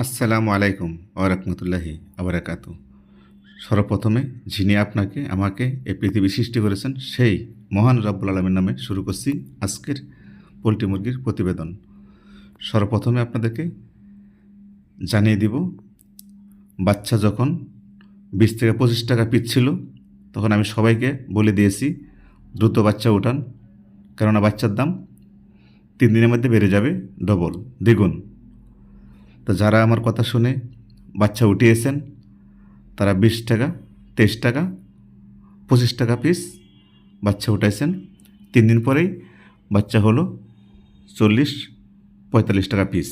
আসসালামু আলাইকুম ওয়া রাহমাতুল্লাহি ওয়া বারাকাতুহু। সর্বপ্রথমে যিনি আপনাকে আমাকে এই পৃথিবী সৃষ্টি করেছেন সেই মহান রব্বুল আলামিনের নামে শুরু করছি আজকের পোল্ট্রি মুরগির প্রতিবেদন। সর্বপ্রথমে আপনাদেরকে জানিয়ে দিব, বাচ্চা যখন 20 থেকে 25 টাকা পিস ছিল তখন আমি সবাইকে বলে দিয়েছি দ্রুত বাচ্চা উঠান, কেননা বাচ্চার দাম 3 দিনের মধ্যে বেড়ে যাবে ডবল, দ্বিগুণ। তো যারা আমার কথা শুনে বাচ্চা উঠিয়েছেন তারা 20 টাকা, 23 টাকা, 25 টাকা পিস বাচ্চা উঠাইছেন। 3 দিন পরেই বাচ্চা হলো 40-45 টাকা পিস।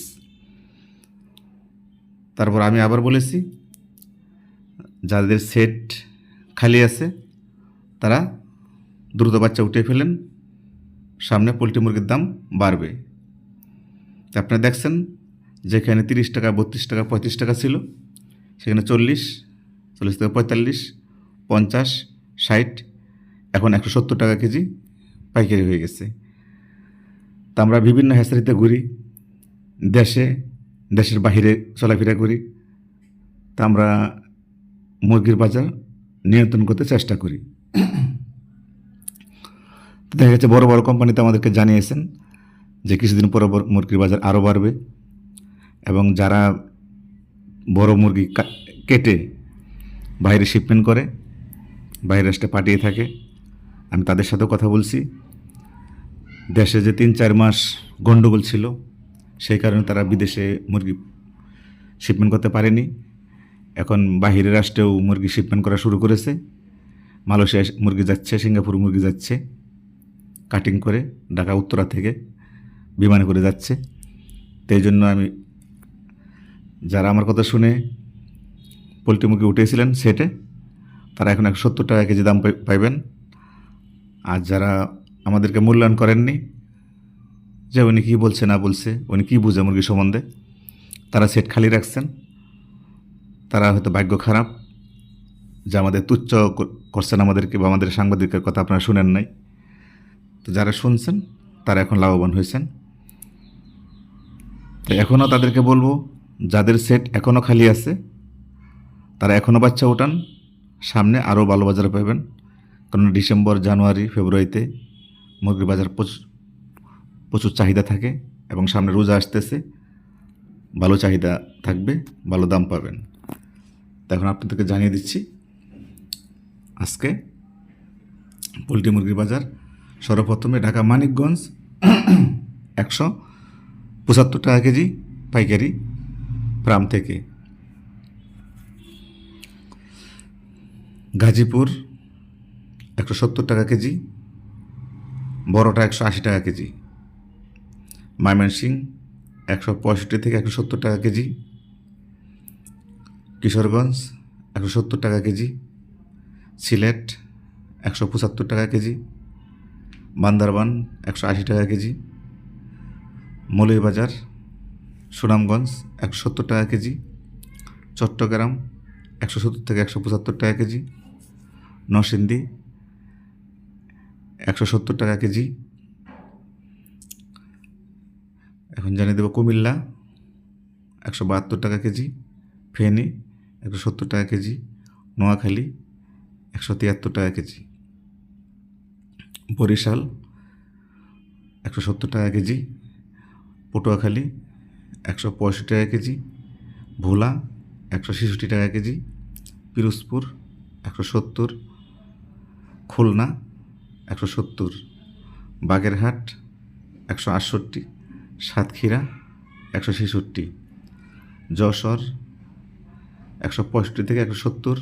তারপর আমি আবার বলেছি, যাদের সেট খালি আছে তারা দ্রুত বাচ্চা উঠিয়ে ফেলেন, সামনে পোলট্রি মুরগির দাম বাড়বে। তা আপনারা দেখছেন, যেখানে 30 টাকা, 32 টাকা, 35 টাকা ছিল সেখানে 40 থেকে 45, 50, 60, এখন 170 টাকা কেজি পাইকারি হয়ে গেছে। তা আমরা বিভিন্ন হ্যাচারিতে ঘুরি, দেশের বাহিরে চলাফেরা করি। তা আমরা মুরগির বাজার নিয়ন্ত্রণ করতে চেষ্টা করি। দেখা গেছে বড় বড় কোম্পানিতে আমাদেরকে জানিয়েছেন যে কিছুদিন পরে মুরগির বাজার আরও বাড়বে, এবং যারা বড় মুরগি কেটে বাইরে শিপমেন্ট করে, বাইরে রাষ্ট্রে পাঠিয়ে থাকে, আমি তাদের সাথেও কথা বলছি। দেশে যে 3-4 মাস গণ্ডগোল ছিল সেই কারণে তারা বিদেশে মুরগি শিপমেন্ট করতে পারেনি। এখন বাহিরের রাষ্ট্রেও মুরগি শিপমেন্ট করা শুরু করেছে। মালয়েশিয়া মুরগি যাচ্ছে, সিঙ্গাপুর মুরগি যাচ্ছে কাটিং করে, ঢাকা উত্তরা থেকে বিমানে করে যাচ্ছে। তো এই জন্য আমি, যারা আমার কথা শুনে পোলট্রি মুরগি উঠেছিলেন সেটে, তারা এখন 170 টাকা কেজি দাম পাইবেন। আর যারা আমাদেরকে মূল্যায়ন করেননি, যে উনি কী বলছে না বলছে, উনি কী বুঝে মুরগি সম্বন্ধে, তারা সেট খালি রাখছেন, তারা হয়তো ভাগ্য খারাপ যে আমাদের তুচ্ছ করছেন আমাদেরকে, বা আমাদের সাংবাদিকের কথা আপনারা শুনেন নাই। তো যারা শুনছেন তারা এখন লাভবান হয়েছেন। তো এখনও তাদেরকে বলবো, যাদের সেট এখনও খালি আছে তারা এখনও বাচ্চা ওঠান, সামনে আরও ভালো বাজারে পাবেন। কারণ ডিসেম্বর, জানুয়ারি, ফেব্রুয়ারিতে মুরগির বাজার প্রচুর চাহিদা থাকে, এবং সামনে রোজা আসতেছে, ভালো চাহিদা থাকবে, ভালো দাম পাবেন। তো এখন আপনাদেরকে জানিয়ে দিচ্ছি আজকে পোলট্রি মুরগির বাজার। সর্বপ্রথমে ঢাকা মানিকগঞ্জ 175 টাকা কেজি পাইকারি ফার্ম থেকে। গাজীপুর 170 টাকা কেজি, বড়টা 180 টাকা কেজি। ময়মনসিংহ 165 থেকে 170 টাকা কেজি। কিশোরগঞ্জ 170 টাকা কেজি। সিলেট 175 টাকা কেজি। বান্দরবান 180 টাকা কেজি। মৌলভীবাজার, সুনামগঞ্জ 170 টাকা কেজি। চট্টগ্রাম 170 থেকে 175 টাকা কেজি। নরসিংদী 170 টাকা কেজি। এখন জানিয়ে দেব কুমিল্লা 172 টাকা কেজি। ফেনী 170 টাকা কেজি। নোয়াখালী 173 টাকা কেজি। বরিশাল 170 টাকা কেজি। পটুয়াখালী 165 টাকা কেজি। ভোলা 166 টাকা কেজি। পিরোজপুর 170। খুলনা 170। বাগেরহাট 168। সাতক্ষীরা 166। যশোর 165 থেকে 170।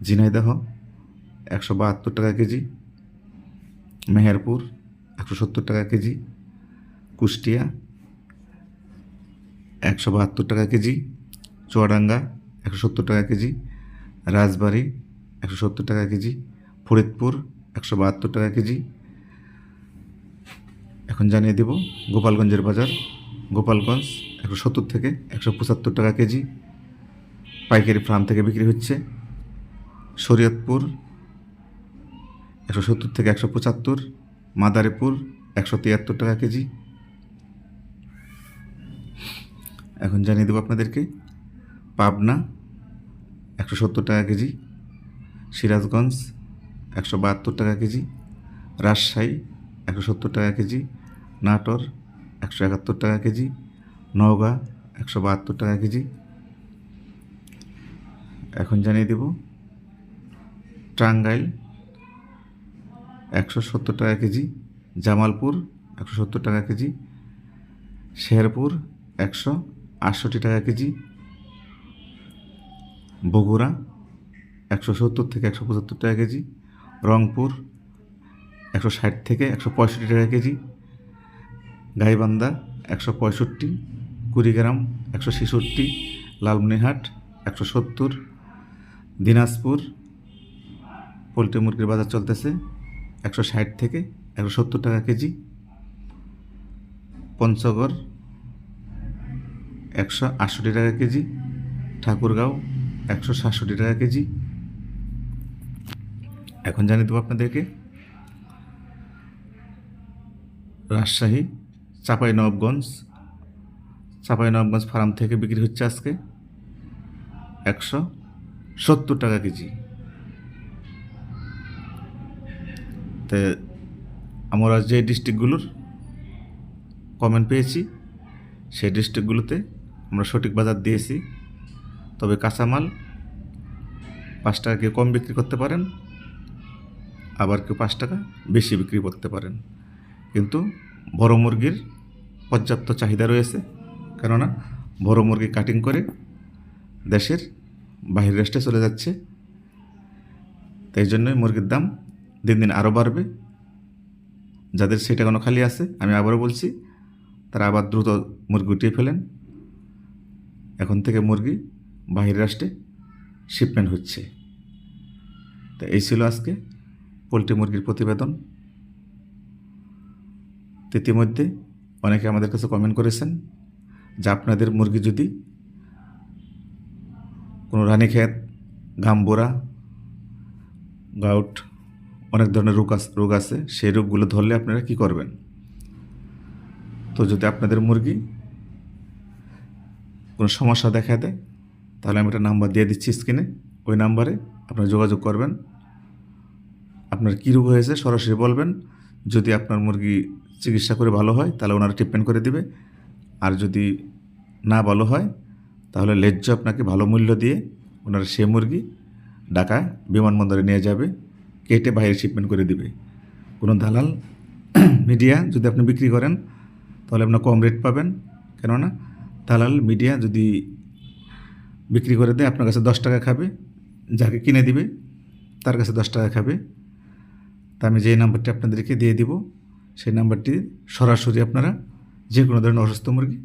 ঝিনাইদহ 172 টাকা কেজি। মেহেরপুর 170 টাকা কেজি। কুষ্টিয়া 172 টাকা কেজি। চুয়াডাঙ্গা 170 টাকা কেজি। রাজবাড়ী 170 টাকা কেজি। ফরিদপুর 172 টাকা কেজি। এখন জানিয়ে দেব গোপালগঞ্জের বাজার। গোপালগঞ্জ 170 থেকে 175 টাকা কেজি পাইকারি ফার্ম থেকে বিক্রি হচ্ছে। শরীয়তপুর 170 থেকে 175। মাদারীপুর 173 টাকা কেজি। এখন জানিয়ে দেবো আপনাদেরকে পাবনা 170 টাকা কেজি, সিরাজগঞ্জ 172 টাকা কেজি, রাজশাহী 170 টাকা কেজি, নাটোর 171 টাকা কেজি, নওগাঁ 172 টাকা কেজি। এখন জানিয়ে দেব টাঙ্গাইল 170 টাকা কেজি, জামালপুর 170 টাকা কেজি, শেরপুর 168 টাকা কেজি, বগুড়া 170 থেকে 175 টাকা কেজি, রংপুর 160 থেকে 165 টাকা কেজি, গাইবান্ধা 165, কুড়িগ্রাম 166, লালমনিরহাট 170, দিনাজপুর পোলট্রি মুরগির বাজার চলতেছে 160 থেকে 170 টাকা কেজি, পঞ্চগড় 168 টাকা কেজি, ঠাকুরগাঁও 167 টাকা কেজি। এখন জানিয়ে দেবো আপনাদেরকে রাজশাহী চাঁপাইনবাবগঞ্জ ফার্ম থেকে বিক্রি হচ্ছে আজকে 170 টাকা কেজি। তো আমরা যে ডিস্ট্রিক্টগুলোর কমেন্ট পেয়েছি সেই ডিস্ট্রিক্টগুলোতে আমরা সঠিক বাজার দিয়েছি। তবে কাঁচামাল 5 টাকা কেউ কম বিক্রি করতে পারেন, আবার কেউ 5 টাকা বেশি বিক্রি করতে পারেন, কিন্তু বড় মুরগির পর্যাপ্ত চাহিদা রয়েছে, কেননা বড় মুরগি কাটিং করে দেশের বাহির রাষ্ট্রে চলে যাচ্ছে। তাই জন্যই মুরগির দাম দিন দিন আরও বাড়বে। যাদের সেটা কোনো খালি আছে, আমি আবারও বলছি, তারা আবার দ্রুত মুরগি উঠিয়ে ফেলেন। এখন থেকে মুরগি বাহির রাষ্ট্রে শিপমেন্ট হচ্ছে। তো এই ছিল আজকে পোলট্রি মুরগির প্রতিবেদন। ইতিমধ্যে অনেকে আমাদের কাছে কমেন্ট করেছেন যে আপনাদের মুরগি যদি কোনো রানীক্ষেত, গাম্বোরা, গাউট, অনেক ধরনের রোগ আছে, সেই রোগগুলো ধরলে আপনারা কি করবেন। তো যদি আপনাদের মুরগি কোনো সমস্যা দেখা দেয়, তাহলে আমি একটা নাম্বার দিয়ে দিচ্ছি স্ক্রিনে, ওই নাম্বারে আপনারা যোগাযোগ করবেন। আপনার কী রোগ হয়েছে সরাসরি বলবেন। যদি আপনার মুরগি চিকিৎসা করে ভালো হয়, তাহলে ওনারা ট্রিটমেন্ট করে দিবে। আর যদি না ভালো হয়, তাহলে ন্যায্য আপনাকে ভালো মূল্য দিয়ে ওনারা সে মুরগি ঢাকা বিমানবন্দরে নিয়ে যাবে, কেটে বাইরে শিপমেন্ট করে দিবে। কোনো দালাল মিডিয়া যদি আপনি বিক্রি করেন, তাহলে আপনার কম রেট পাবেন। কেননা দালাল মিডিয়া যদি বিক্রি করে দেয়, আপনার কাছে 10 টাকা খাবে, যাকে কিনে দিবে তার কাছে 10 টাকা খাবে। তা আমি যে নাম্বারটি আপনাদেরকে দিয়ে দিব, সেই নাম্বারটি সরাসরি আপনারা যে কোনো ধরনের অসুস্থ মুরগি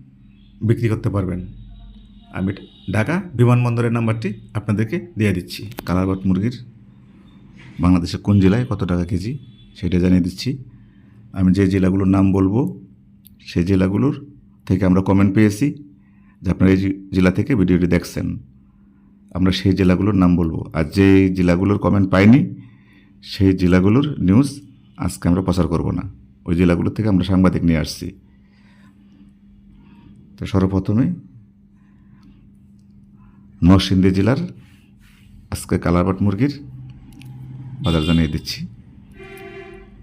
বিক্রি করতে পারবেন। আমি ঢাকা বিমানবন্দরের নাম্বারটি আপনাদেরকে দিয়ে দিচ্ছি। কালারবাট মুরগির বাংলাদেশের কোন জেলায় কত টাকা কেজি সেটা জানিয়ে দিচ্ছি। আমি যে জেলাগুলোর নাম বলবো, সেই জেলাগুলোর থেকে আমরা কমেন্ট পেয়েছি যে আপনারা এই জেলা থেকে ভিডিওটি দেখছেন। আমরা সেই জেলাগুলোর নাম বলবো। আর যে জেলাগুলোর কমেন্ট পাইনি, সেই জেলাগুলোর নিউজ আজকে আমরা প্রচার করব না। ওই জেলাগুলো থেকে আমরা সাংবাদিক নিয়ে আসছি। তো সর্বপ্রথমে নরসিংদী জেলার আজকে কালারবাট মুরগির বাজার জানিয়ে দিচ্ছি।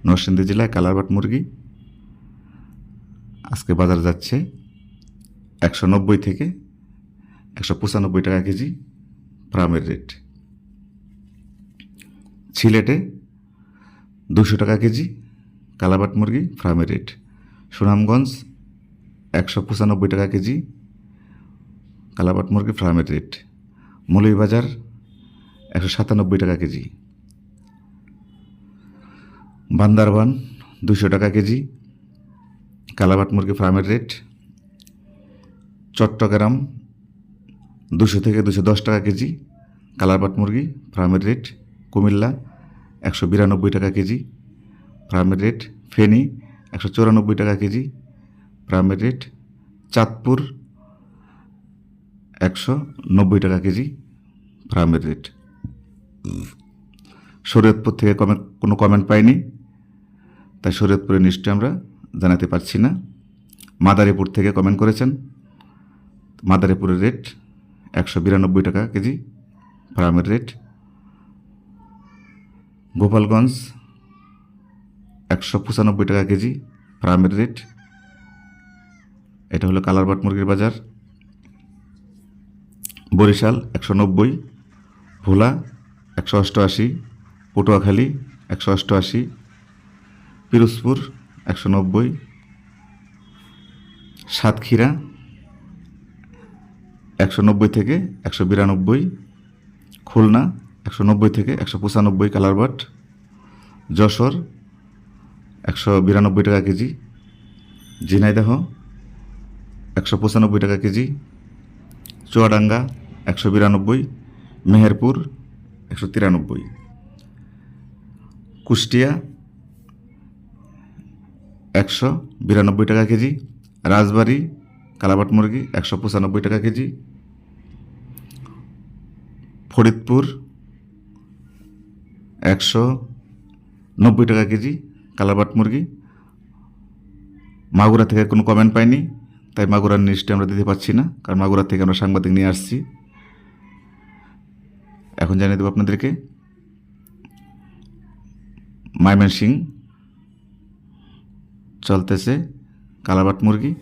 নরসিংদী জেলায় কালারবাট মুরগি আজকে বাজার যাচ্ছে 190 থেকে 195 টাকা কেজি ফার্মের রেট। সিলেটে 200 টাকা কেজি কালারবাট মুরগি ফার্মের রেট। সুনামগঞ্জ 195 টাকা কেজি কালারবাট মুরগি ফার্মের রেট। মৌলভীবাজার 197 টাকা কেজি। বান্দরবান 200 টাকা কেজি কালারবাট মুরগি ফার্মের রেট। চট্টগ্রাম 200 থেকে 210 টাকা কেজি কালারবাট মুরগি ফার্মের রেট। কুমিল্লা 192 টাকা কেজি ফার্মের রেট। ফেনী 194 টাকা কেজি ফার্মের রেট। চাঁদপুর 190 টাকা কেজি ফার্মের রেট। শরীয়তপুর থেকে কোনো কমেন্ট পাইনি, তাই শরীয়তপুরের নিশ্চয়ই আমরা জানাতে পারছি না। মাদারীপুর থেকে কমেন্ট করেছেন, মাদারীপুরের রেট 192 টাকা কেজি ফার্মের রেট। গোপালগঞ্জ 195 টাকা কেজি ফার্মের রেট। এটা হলো কালারবাট মুরগির বাজার। বরিশাল 190, ভোলা 188, পটুয়াখালী 188, পিরোজপুর 190, সাতক্ষীরা 190 থেকে 192, খুলনা 190 থেকে 195 কালারবাট, যশোর 192 টাকা কেজি, ঝিনাইদহ 195 টাকা কেজি, চুয়াডাঙ্গা 192, মেহেরপুর 193, কুষ্টিয়া 192 টাকা কেজি, রাজবাড়ী কালাবাট মুরগি 195 টাকা কেজি, ফরিদপুর 190 টাকা কেজি কালাবাট মুরগি। মাগুরা থেকে কোনো কমেন্ট পাইনি, তাই মাগুরার লিস্টে আমরা দিতে পারছি না, কারণ মাগুরা থেকে আমরা সাংবাদিক নিয়ে আসছি। এখন জানিয়ে দেবো আপনাদেরকে ময়মনসিং চলতেছে কালাবাট মুরগি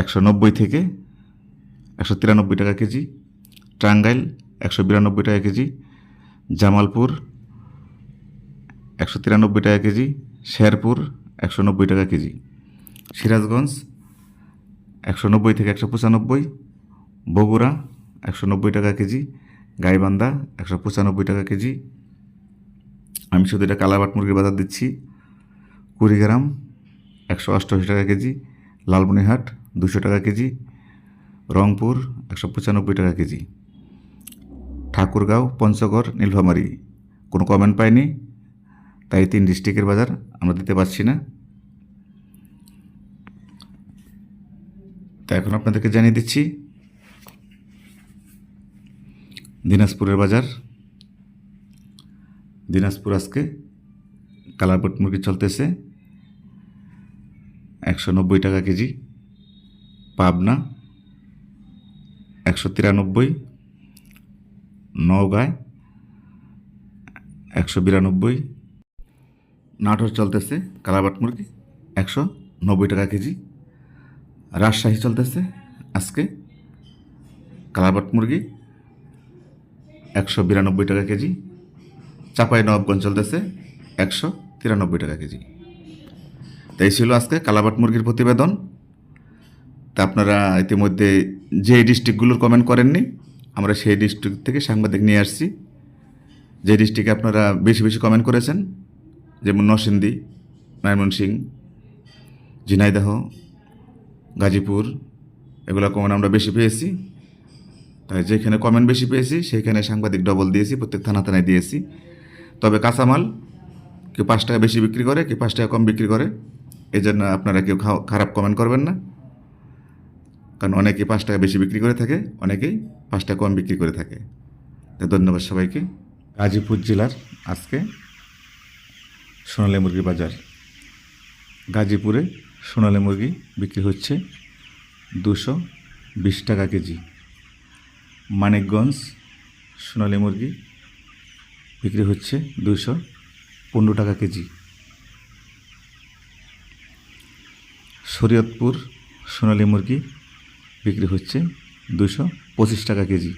190 থেকে 193 টাকা কেজি, টাঙ্গাইল 192 টাকা কেজি, জামালপুর 193 টাকা কেজি, শেরপুর 190 টাকা কেজি, সিরাজগঞ্জ 190 থেকে 195, বগুড়া 190 টাকা কেজি, গাইবান্ধা 195 টাকা কেজি। আমি শুধু এটা কালাবাট মুরগির বাজার দিচ্ছি। কুড়িগ্রাম 188 টাকা কেজি, লালমনিরহাট 200 টাকা কেজি, রংপুর 195 টাকা কেজি, ঠাকুরগাঁও, পঞ্চগড়, নীলফামারী কোনো কমেন্ট পাইনি, তাই 3 ডিস্ট্রিক্টের বাজার আমরা দিতে পারছি না। তাই এখন আপনাদেরকে জানিয়ে দিচ্ছি দিনাজপুরের বাজার। দিনাজপুর আজকে কালারবাট মুরগি চলতেছে 190 টাকা কেজি, পাবনা 193, নওগাঁয় 192, নাটোর চলতেছে কালারবাট মুরগি 190 টাকা কেজি, রাজশাহী চলতেছে আজকে কালারবাট মুরগি 192 টাকা কেজি, চাঁপাইনবাবগঞ্জ চলতেছে 193 টাকা কেজি। তাই ছিল আজকে কালাবাট মুরগির প্রতিবেদন। তা আপনারা ইতিমধ্যে যে ডিস্ট্রিক্টগুলোর কমেন্ট করেননি, আমরা সেই ডিস্ট্রিক্ট থেকে সাংবাদিক নিয়ে আসছি। যে ডিস্ট্রিক্টে আপনারা বেশি বেশি কমেন্ট করেছেন, যেমন নরসিংদী, ময়মনসিংহ, ঝিনাইদহ, গাজীপুর, এগুলো কমেন্ট আমরা বেশি পেয়েছি। তাই যেখানে কমেন্ট বেশি পেয়েছি সেখানে সাংবাদিক ডবল দিয়েছি, প্রত্যেক থানায় দিয়েছি। তবে কাঁচামাল কেউ 5 টাকা বেশি বিক্রি করে, কেউ 5 টাকা কম বিক্রি করে, এই জন্য আপনারা কেউ খারাপ কমেন্ট করবেন না, কারণ অনেকেই 5 টাকা বেশি বিক্রি করে থাকে, অনেকেই 5 টাকা কম বিক্রি করে থাকে। তো ধন্যবাদ সবাইকে। গাজীপুর জেলার আজকে সোনালী মুরগির বাজার। গাজীপুরে সোনালী মুরগি বিক্রি হচ্ছে 220 টাকা কেজি। মানিকগঞ্জ সোনালী মুরগি বিক্রি হচ্ছে 215 টাকা কেজি। শরীয়তপুর সোনালী মুরগি বিক্রি হচ্ছে 225 টাকা কেজি।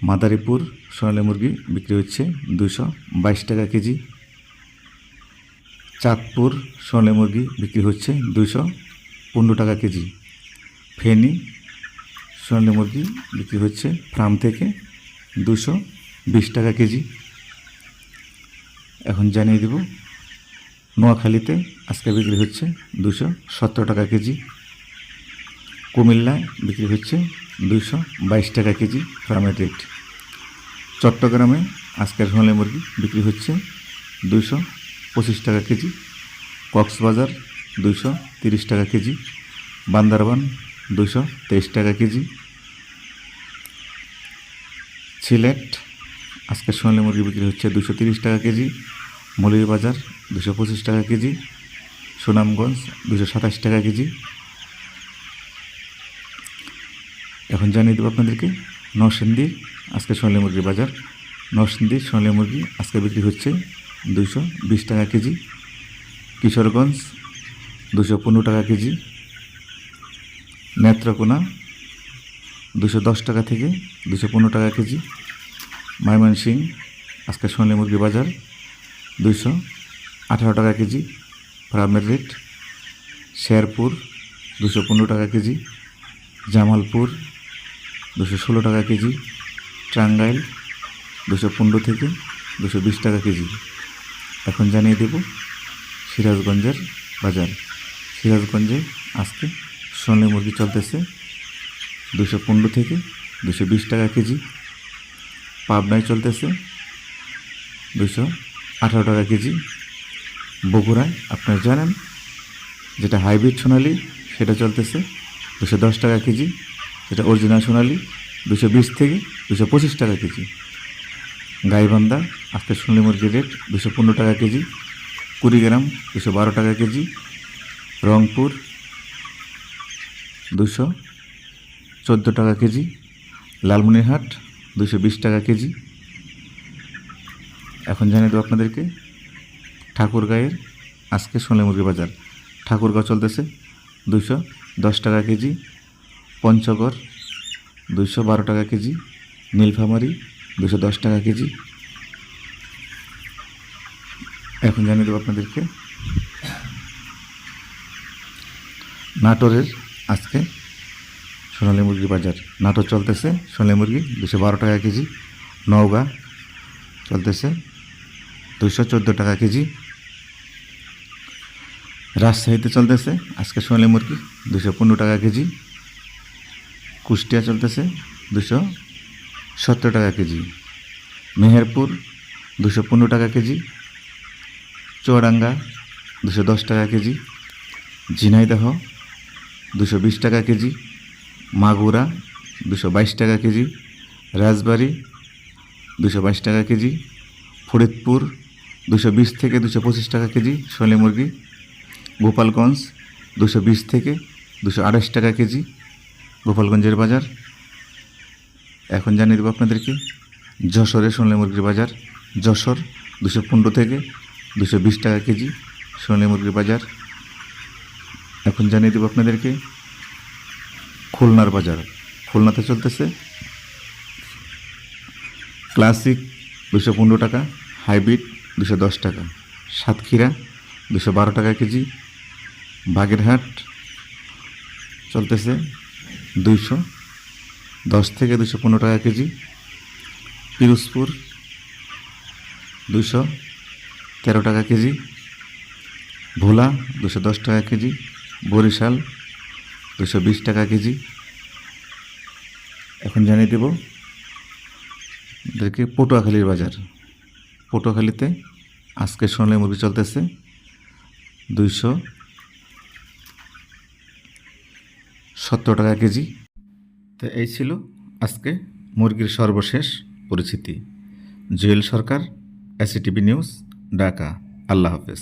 মাদারীপুর সোনালী মুরগি বিক্রি হচ্ছে 222 টাকা কেজি। চাঁদপুর সোনালী মুরগি বিক্রি হচ্ছে 215 টাকা কেজি। ফেনী সোনালী মুরগি বিক্রি হচ্ছে ফার্ম থেকে 220 টাকা কেজি। এখন জানিয়ে দেব নোয়াখালীতে আজকে বিক্রি হচ্ছে 217 টাকা কেজি। কুমিল্লায় বিক্রি হচ্ছে 222 টাকা কেজি ফার্মের রেট। চট্টগ্রামে আজকের সোনালী মুরগি বিক্রি হচ্ছে 225 টাকা কেজি। কক্সবাজার 230 টাকা কেজি। বান্দরবান 223 টাকা কেজি। সিলেট আজকের সোনালী মুরগি বিক্রি হচ্ছে 230 টাকা কেজি। মৌলভীবাজার 225 টাকা কেজি। সুনামগঞ্জ 227 টাকা কেজি। এখন জানিয়ে দেবো আপনাদেরকে নরসিংদী আজকে সোনালী মুরগির বাজার। নরসিংদী সোনালী মুরগি আজকে বিক্রি হচ্ছে 220 টাকা কেজি। কিশোরগঞ্জ 215 টাকা কেজি। নেত্রকোনা 210 টাকা থেকে 215 টাকা কেজি। ময়মনসিংহ আজকে সোনালী মুরগির বাজার 218 টাকা কেজি ফার্মের রেট। শেরপুর 215 টাকা কেজি। জামালপুর 216 টাকা কেজি। টাঙ্গাইল 215 থেকে 220 টাকা কেজি। এখন জানিয়ে দেব সিরাজগঞ্জের বাজার। সিরাজগঞ্জে আজকে সোনালী মুরগি চলতেছে 215 থেকে 220 টাকা কেজি। পাবনায় চলতেছে 218 টাকা কেজি। বগুড়ায় আপনারা জানেন যেটা হাইব্রিড সোনালী সেটা চলতেছে 210 টাকা কেজি। যেটা অরিজিনাল সোনালী 220 থেকে 225 টাকা কেজি। গাইবান্ধা আজকে সোনালী মুরগির রেট 215 টাকা কেজি। কুড়িগ্রাম 212 টাকা কেজি। রংপুর 214 টাকা কেজি। লালমনিরহাট 220 টাকা কেজি। এখন জানিয়ে দেবো আপনাদেরকে ঠাকুরগাঁয়ের আজকে সোনালী মুরগির বাজার। ঠাকুরগাঁও চলতেছে 210 টাকা কেজি। পঞ্চগড় 212 টাকা কেজি। নীলফামারী 210 টাকা কেজি। এখন জানিয়ে দেবো আপনাদেরকে নাটোরের আজকে সোনালী মুরগির বাজার। নাটোর চলতেছে সোনালী মুরগি 212 টাকা কেজি। নওগাঁ চলতেছে 214 টাকা কেজি। রাজশাহীতে চলতেছে আজকে সোনালী মুরগি 215 টাকা কেজি। কুষ্টিয়া চলতেছে 217 টাকা কেজি। মেহেরপুর 215 টাকা কেজি। চুয়াডাঙ্গা 210 টাকা কেজি। ঝিনাইদহ 220 টাকা কেজি। মাগুরা 222 টাকা কেজি। রাজবাড়ী 222 টাকা কেজি। ফরিদপুর 220 থেকে 225 টাকা কেজি সোনালী মুরগি। গোপালগঞ্জ 220 থেকে 228 টাকা কেজি গোপালগঞ্জের বাজার। এখন জানিয়ে দেবো আপনাদেরকে যশোরের সোনালী মুরগির বাজার। যশোর 215 থেকে 220 টাকা কেজি সোনালী মুরগির বাজার। এখন জানিয়ে দেবো আপনাদেরকে খুলনার বাজার। খুলনাতে চলতেছে ক্লাসিক 215 টাকা। হাইব্রিড 210 টাকা। সাতক্ষীরা 212 টাকা কেজি। বাগেরহাট চলতেছে 210 থেকে 215 টাকা কেজি। পিরোজপুর 213 টাকা কেজি। ভোলা 210 টাকা কেজি। বরিশাল 220 টাকা কেজি। এখন জানিয়ে দেব এদেরকে পটুয়াখালীর বাজার। পটুয়াখালীতে আজকে সোনালী মুরগি চলতেছে 217 টাকা কেজি। তো এই ছিল আজকে মুরগির সর্বশেষ পরিস্থিতি। জুয়েল সরকার, এসিটিভি নিউজ, ঢাকা। আল্লাহ হাফেজ।